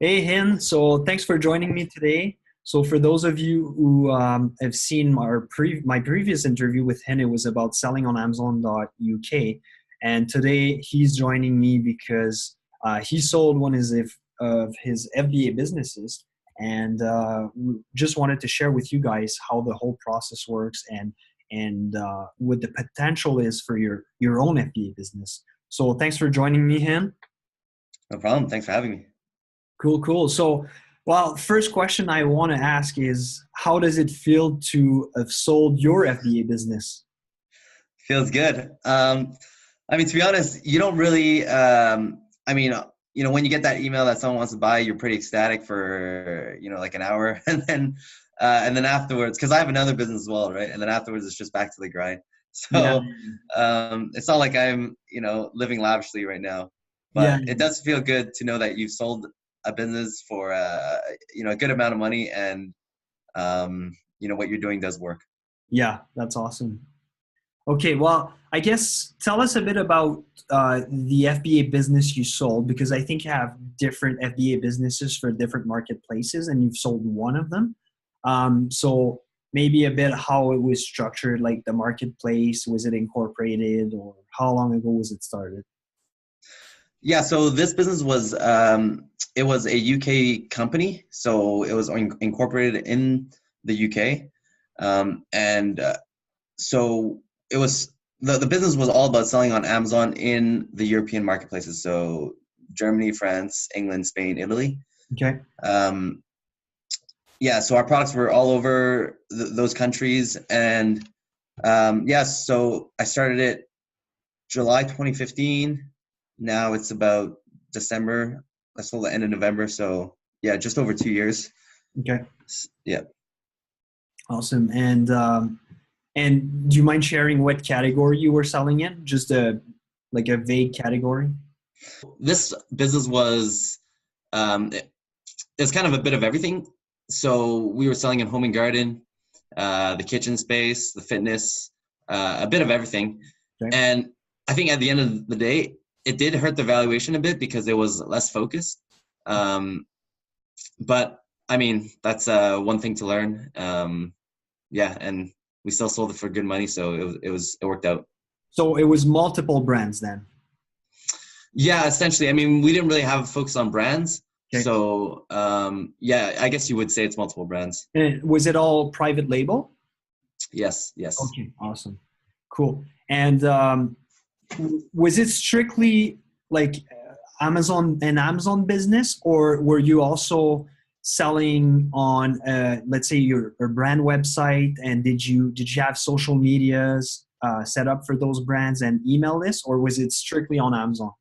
Hey, Hin. So thanks for joining me today. So for those of you who have seen my previous interview with Hin, it was about selling on Amazon.uk. And today he's joining me because he sold of his FBA businesses. And we just wanted to share with you guys how the whole process works and what the potential is for your own FBA business. So thanks for joining me, Hin. No problem. Thanks for having me. Cool, cool. So, well, first question I want to ask is, how does it feel to have sold your FBA business? Feels good. To be honest, you don't really, when you get that email that someone wants to buy, you're pretty ecstatic for, like an hour and then afterwards, because I have another business as well, right? And then afterwards, it's just back to the grind. Yeah, So it's not like I'm, living lavishly right now, yeah, but it does feel good to know that you've sold a business for, a good amount of money and, what you're doing does work. yeah. That's awesome. Okay, well, I guess tell us a bit about the FBA business you sold because I think you have different FBA businesses for different marketplaces, and you've sold one of them. So maybe a bit how it was structured, like the marketplace, was it incorporated, or how long ago was it started? Yeah, so this business was it was a UK company, so it was incorporated in the UK, and so it was the business was all about selling on Amazon in the European marketplaces, so Germany, France, England, Spain, Italy. Okay. Um, yeah, so our products were all over those countries, and so I started it July 2015. Now it's about December. I sold the end of November. So yeah, just over 2 years. Okay. Yeah. Awesome. And do you mind sharing what category you were selling in? Just a vague category? This business was, it's kind of a bit of everything. So we were selling in home and garden, the kitchen space, the fitness, a bit of everything. Okay. And I think at the end of the day, it did hurt the valuation a bit because it was less focused. But I mean, that's one thing to learn. And we still sold it for good money, so it worked out. So it was multiple brands then. Yeah, essentially. I mean, we didn't really have a focus on brands. Okay. So I guess you would say it's multiple brands. And was it all private label? Yes, yes. Okay, awesome. Cool. And was it strictly like Amazon business, or were you also selling on let's say your brand website, and did you have social medias set up for those brands and email lists, or was it strictly on Amazon?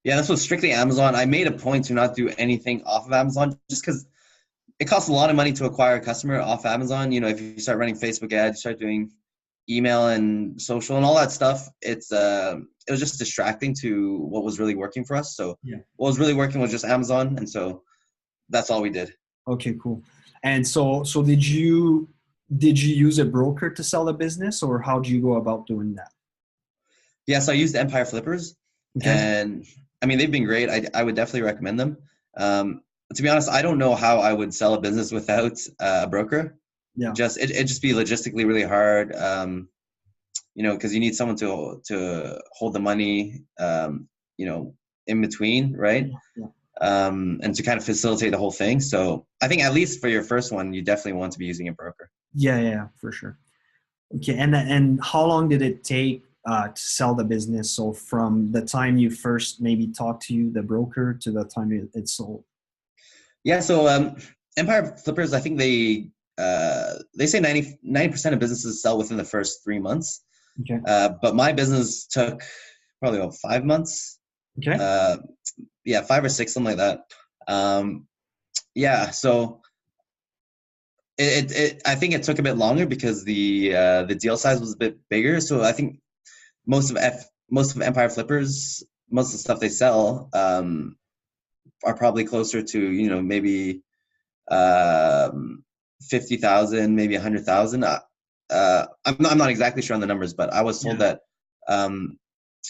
Yeah, this was strictly Amazon. I made a point to not do anything off of Amazon just because it costs a lot of money to acquire a customer off Amazon. If you start running Facebook ads, you start doing email and social and all that stuff, it was just distracting to what was really working for us. So Yeah. what was really working was just Amazon, and so that's all we did. Okay, cool. And so did you use a broker to sell the business, or how do you go about doing that? Yeah, so I used Empire Flippers, Okay. and I mean they've been great. I would definitely recommend them. To be honest, I don't know how I would sell a business without a broker. Yeah. It'd just be logistically really hard, because you need someone to hold the money, in between, right? Yeah. And to kind of facilitate the whole thing. So I think at least for your first one, you definitely want to be using a broker. Yeah, for sure. Okay, and how long did it take to sell the business? So from the time you first maybe talked to the broker to the time it sold. Yeah, so Empire Flippers, I think they say 90% of businesses sell within the first 3 months. Okay. But my business took probably about 5 months. Okay. 5 or 6, something like that. So I think it took a bit longer because the deal size was a bit bigger. So I think most of Empire Flippers, most of the stuff they sell, are probably closer to maybe 50,000, maybe 100,000. I'm not exactly sure on the numbers, but I was told that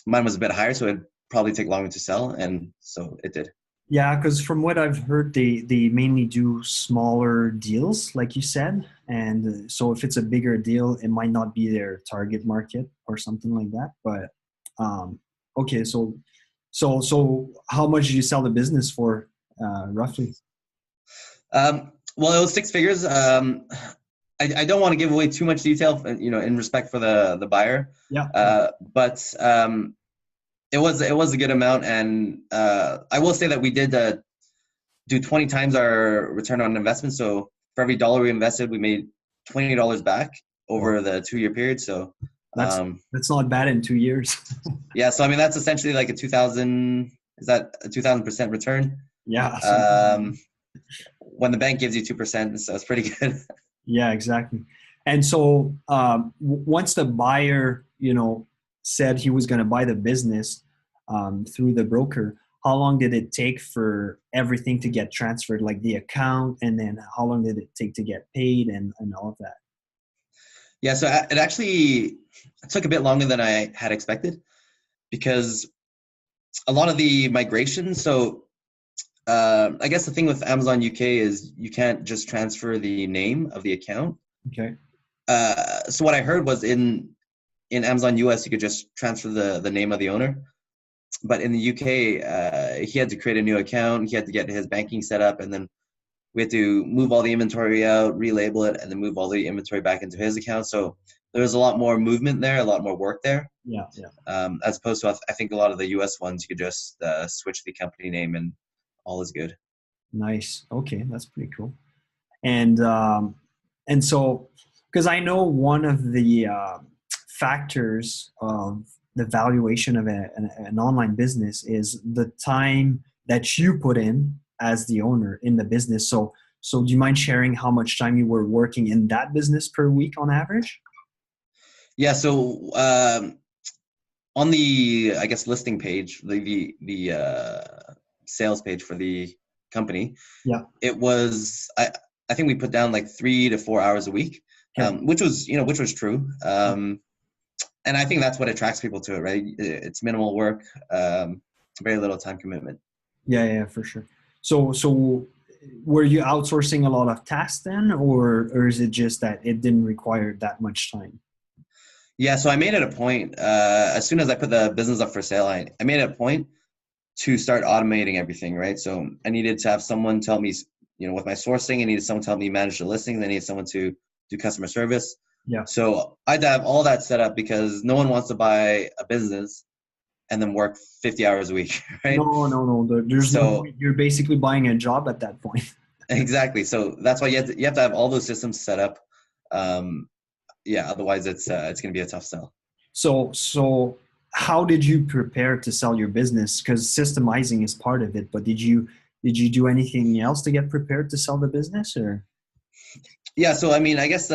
mine was a bit higher, so it'd probably take longer to sell, and so it did. Yeah, because from what I've heard, they mainly do smaller deals, like you said, and so if it's a bigger deal, it might not be their target market or something like that. But okay, so how much did you sell the business for, roughly? Well, it was six figures. I don't want to give away too much detail, in respect for the buyer. Yeah, But it was a good amount, and I will say that we did do 20 times our return on investment. So for every dollar we invested, we made $20 back well, over the 2-year period. So that's um, that's not bad in 2 years. yeah, so I mean that's essentially like a 2,000. Is that a 2,000% return? Yeah, something. Um, when the bank gives you 2%, so it's pretty good. Yeah, exactly. And so once the buyer, said he was going to buy the business through the broker, how long did it take for everything to get transferred, like the account, and then how long did it take to get paid and all of that? Yeah, so it actually took a bit longer than I had expected because a lot of the migration. So I guess the thing with Amazon UK is you can't just transfer the name of the account. Okay. So what I heard was in Amazon US you could just transfer the name of the owner, but in the UK he had to create a new account. He had to get his banking set up, and then we had to move all the inventory out, relabel it, and then move all the inventory back into his account. So there was a lot more movement there, a lot more work there, Yeah, yeah. as opposed to I think a lot of the US ones you could just switch the company name and all is good. Nice. Okay, that's pretty cool. And so because I know one of the factors of the valuation of an online business is the time that you put in as the owner in the business. So do you mind sharing how much time you were working in that business per week on average? Yeah, so on the I guess listing page, the sales page for the company, Yeah. it was I think we put down like 3 to 4 hours a week, Okay. which was true. And I think that's what attracts people to it, right? It's minimal work, very little time commitment. Yeah, yeah, for sure. So were you outsourcing a lot of tasks then, or is it just that it didn't require that much time? Yeah, so I made it a point, as soon as I put the business up for sale, I made it a point to start automating everything, right? So I needed to have someone tell me, with my sourcing, I needed someone to help me manage the listings. I needed someone to do customer service. Yeah. So I had to have all that set up because no one wants to buy a business and then work 50 hours a week, right? No, no, no. There's no So point. You're basically buying a job at that point. exactly. So that's why you have to have all those systems set up. Um, yeah, otherwise it's going to be a tough sell. So how did you prepare to sell your business? Because systemizing is part of it, but did you do anything else to get prepared to sell the business, or? Yeah, so I mean, I guess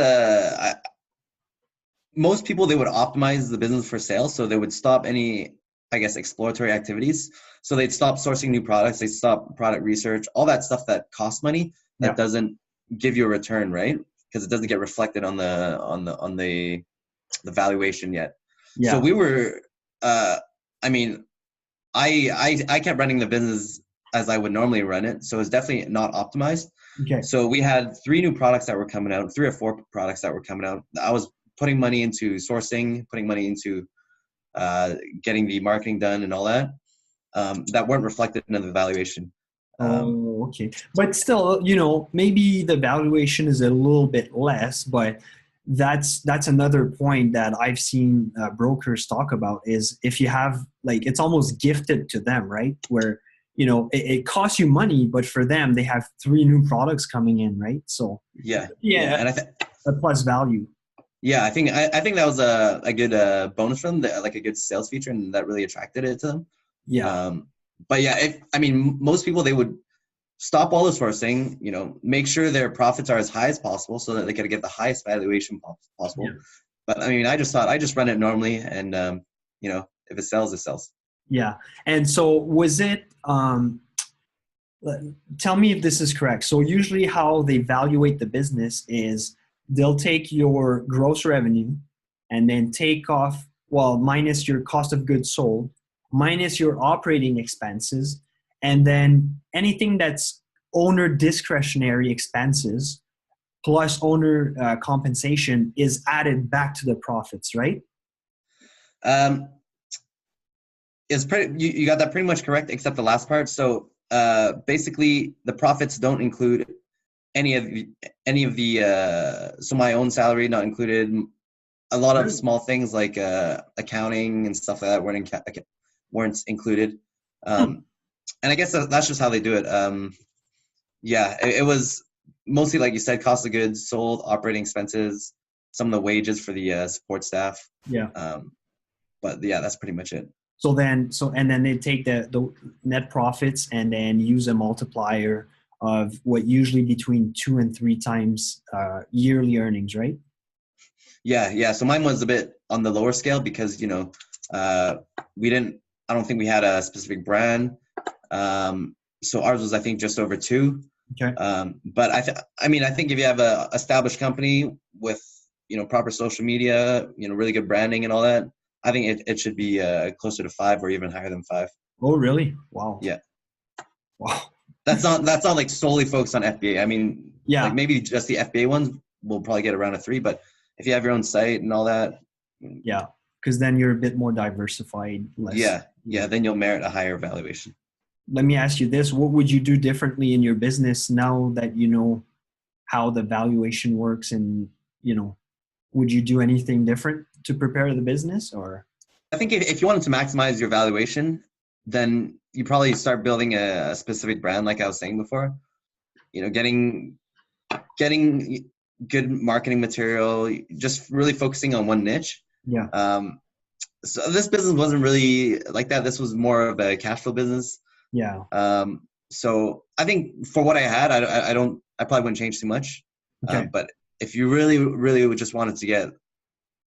most people they would optimize the business for sales, so they would stop any, I guess, exploratory activities. So they'd stop sourcing new products, they'd stop product research, all that stuff that costs money that Yeah. doesn't give you a return, right? Because it doesn't get reflected on the valuation yet. So Yeah. we were, I mean, I kept running the business as I would normally run it, so it's definitely not optimized. Okay. So we had 3 new products that were coming out, 3 or 4 products that were coming out. I was putting money into sourcing, putting money into getting the marketing done and all that, that weren't reflected in the valuation. Oh, okay. But still, maybe the valuation is a little bit less, but that's another point that I've seen brokers talk about is if you have like it's almost gifted to them, right? Where it costs you money, but for them they have three new products coming in, right? So Yeah, yeah, yeah, and a plus value. I think that was a good bonus for them, like a good sales feature, and that really attracted it to them. Yeah, Um, but yeah, I mean, most people they would stop all the sourcing, make sure their profits are as high as possible so that they can get the highest valuation yeah, possible. But I mean, I just thought I just run it normally, and if it sells, it sells. yeah. And so was it? Tell me if this is correct. So usually how they evaluate the business is they'll take your gross revenue and then take off, well, minus your cost of goods sold, minus your operating expenses, and then anything that's owner discretionary expenses plus owner compensation is added back to the profits, right? Um, it's pretty. You got that pretty much correct, except the last part. So basically, the profits don't include any of the so my own salary not included. A lot of small things like accounting and stuff like that weren't included. And I guess that's just how they do it. Yeah, it was mostly like you said, cost of goods sold, operating expenses, some of the wages for the support staff. Yeah. But yeah, that's pretty much it. And then they take the net profits and then use a multiplier of what usually between 2 and 3 times yearly earnings, right? Yeah. So mine was a bit on the lower scale because we didn't. I don't think we had a specific brand. So ours was, I think, just over 2. Okay. But I think if you have a established company with proper social media, really good branding and all that, I think it should be closer to 5 or even higher than 5. Oh, really? Wow. Yeah. Wow. That's not like solely focused on FBA. I mean, yeah, like maybe just the FBA ones will probably get around a 3, but if you have your own site and all that, yeah, because then you're a bit more diversified. Yeah, then you'll merit a higher valuation. Let me ask you this: what would you do differently in your business now that you know how the valuation works, and would you do anything different to prepare the business, or? I think if you wanted to maximize your valuation, then you probably start building a specific brand, like I was saying before. Getting good marketing material, just really focusing on one niche. Yeah. So this business wasn't really like that. This was more of a cash flow business. Yeah. So I think for what I had, I probably wouldn't change too much. Okay. But if you really, really just wanted to get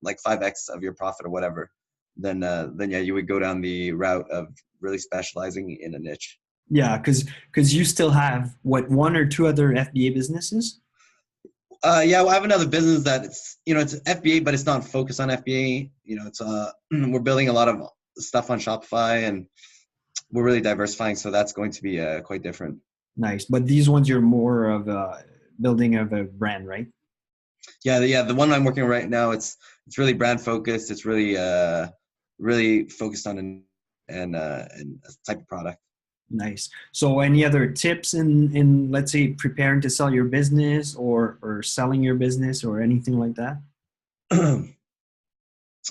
like 5x of your profit or whatever, then yeah, you would go down the route of really specializing in a niche. Yeah, because you still have what, 1 or 2 other FBA businesses? Yeah, well, I have another business that it's FBA, but it's not focused on FBA. It's we're building a lot of stuff on Shopify, and we're really diversifying, so that's going to be quite different. Nice, but these ones you're more of a building of a brand, right? Yeah. The one I'm working on right now, it's really brand focused. It's really really focused on a type of product. Nice. So any other tips in let's say preparing to sell your business or selling your business or anything like that?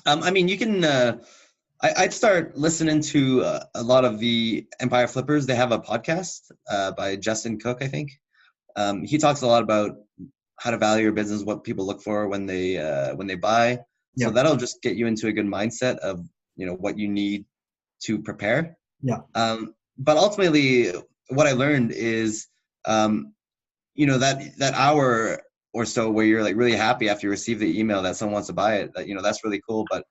I mean, you can I'd start listening to a lot of the Empire Flippers. They have a podcast by Justin Cook, I think. He talks a lot about how to value your business, what people look for when they buy. Yeah. So that'll just get you into a good mindset of what you need to prepare. Yeah. But ultimately, what I learned is, that hour or so where you're like really happy after you receive the email that someone wants to buy it, that that's really cool. But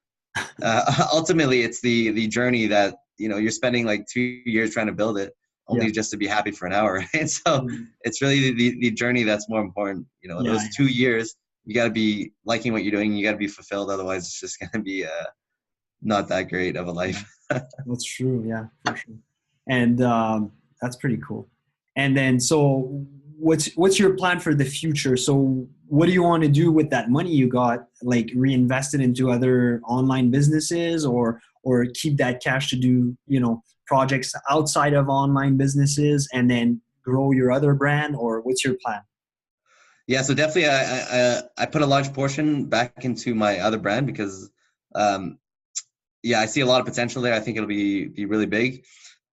ultimately, it's the journey that you're spending like 2 years trying to build it, only just to be happy for an hour. And so it's really the journey that's more important. Those 2 years, you got to be liking what you're doing. You got to be fulfilled. Otherwise, it's just going to be not that great of a life. That's true. Yeah, for sure. And that's pretty cool. And then, so what's your plan for the future? So what do you want to do with that money you got? Like reinvest it into other online businesses, or keep that cash to do projects outside of online businesses and then grow your other brand, or what's your plan? Yeah, so definitely I put a large portion back into my other brand because I see a lot of potential there. I think it'll be really big.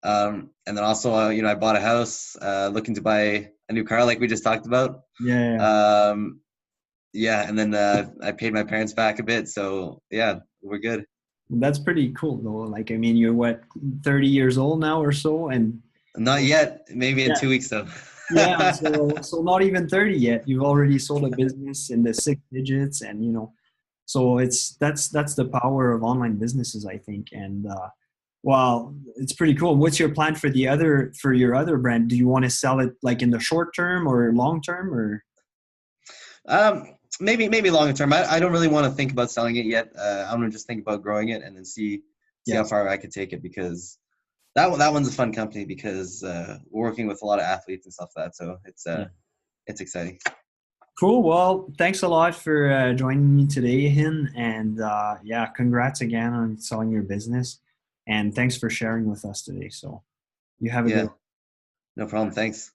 And then also, I bought a house, looking to buy a new car, like we just talked about. Yeah. And then I paid my parents back a bit, so yeah, we're good. That's pretty cool, though. Like, I mean, you're what, 30 years old now or so, and not yet. Maybe in 2 weeks, though. Yeah, so not even 30 yet. You've already sold a business in the 6 digits, and so that's the power of online businesses, I think. And well, it's pretty cool. What's your plan for your other brand? Do you want to sell it like in the short term or long term, or? Maybe longer term. I don't really want to think about selling it yet. I'm gonna just think about growing it and then see how far I could take it, because that one's a fun company because we're working with a lot of athletes and stuff like that. So Yeah. it's exciting. Cool. Well, thanks a lot for joining me today, Hin. And yeah, congrats again on selling your business. And thanks for sharing with us today. So you have a good Yeah, no problem. Thanks.